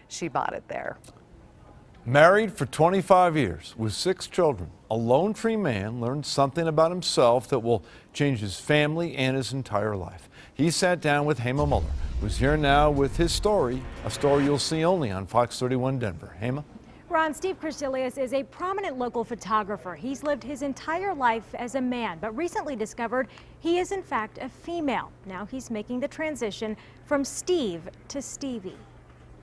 she bought it there. Married for 25 years with 6 children, a lone tree man learned something about himself that will change his family and his entire life. He sat down with Hema Muller, who's here now with his story, a story you'll see only on Fox 31 Denver. Hema? Ron, Steve is a prominent local photographer. He's lived his entire life as a man, but recently discovered he is in fact a female. Now he's making the transition from Steve to Stevie.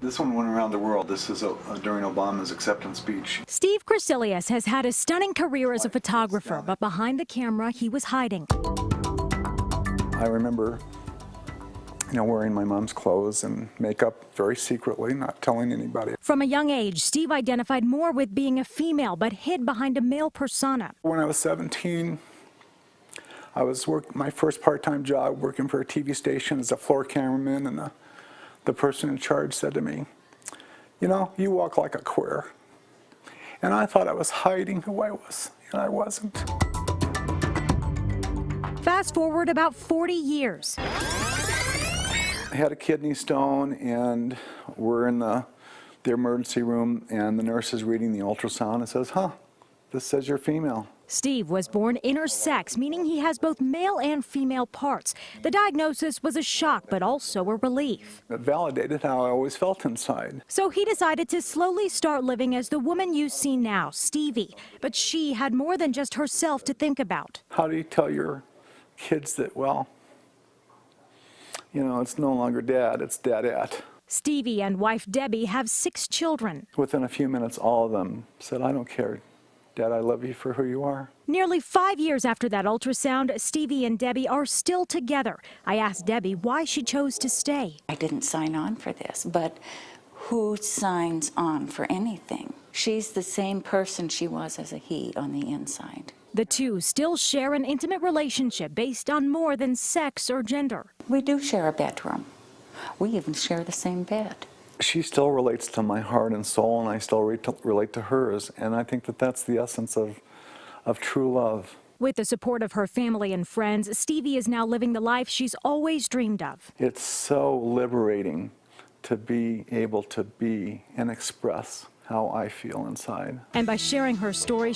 This one went around the world. This is during Obama's acceptance speech. Steve has had a stunning career as a photographer, but behind the camera, he was hiding. I remember, wearing my mom's clothes and makeup very secretly, not telling anybody. From a young age, Steve identified more with being a female, but hid behind a male persona. When I was 17, I was my first part-time job working for a TV station as a floor cameraman, and the person in charge said to me, you walk like a queer. And I thought I was hiding who I was, and I wasn't. Fast forward about 40 years. I had a kidney stone, and we're in the emergency room, and the nurse is reading the ultrasound and says, this says you're female. Steve was born intersex, meaning he has both male and female parts. The diagnosis was a shock, but also a relief. It validated how I always felt inside. So he decided to slowly start living as the woman you see now, Stevie. But she had more than just herself to think about. How do you tell your kids that, it's no longer dad, it's dadette? Stevie and wife Debbie have 6 children. Within a few minutes, all of them said, I don't care, Dad, I love you for who you are. Nearly 5 years after that ultrasound, Stevie and Debbie are still together. I asked Debbie why she chose to stay. I didn't sign on for this, but who signs on for anything? She's the same person she was as a he on the inside. The two still share an intimate relationship based on more than sex or gender. We do share a bedroom. We even share the same bed. She still relates to my heart and soul, and I still relate to hers. And I think that that's the essence of true love. With the support of her family and friends, Stevie is now living the life she's always dreamed of. It's so liberating to be able to be and express how I feel inside. And by sharing her story,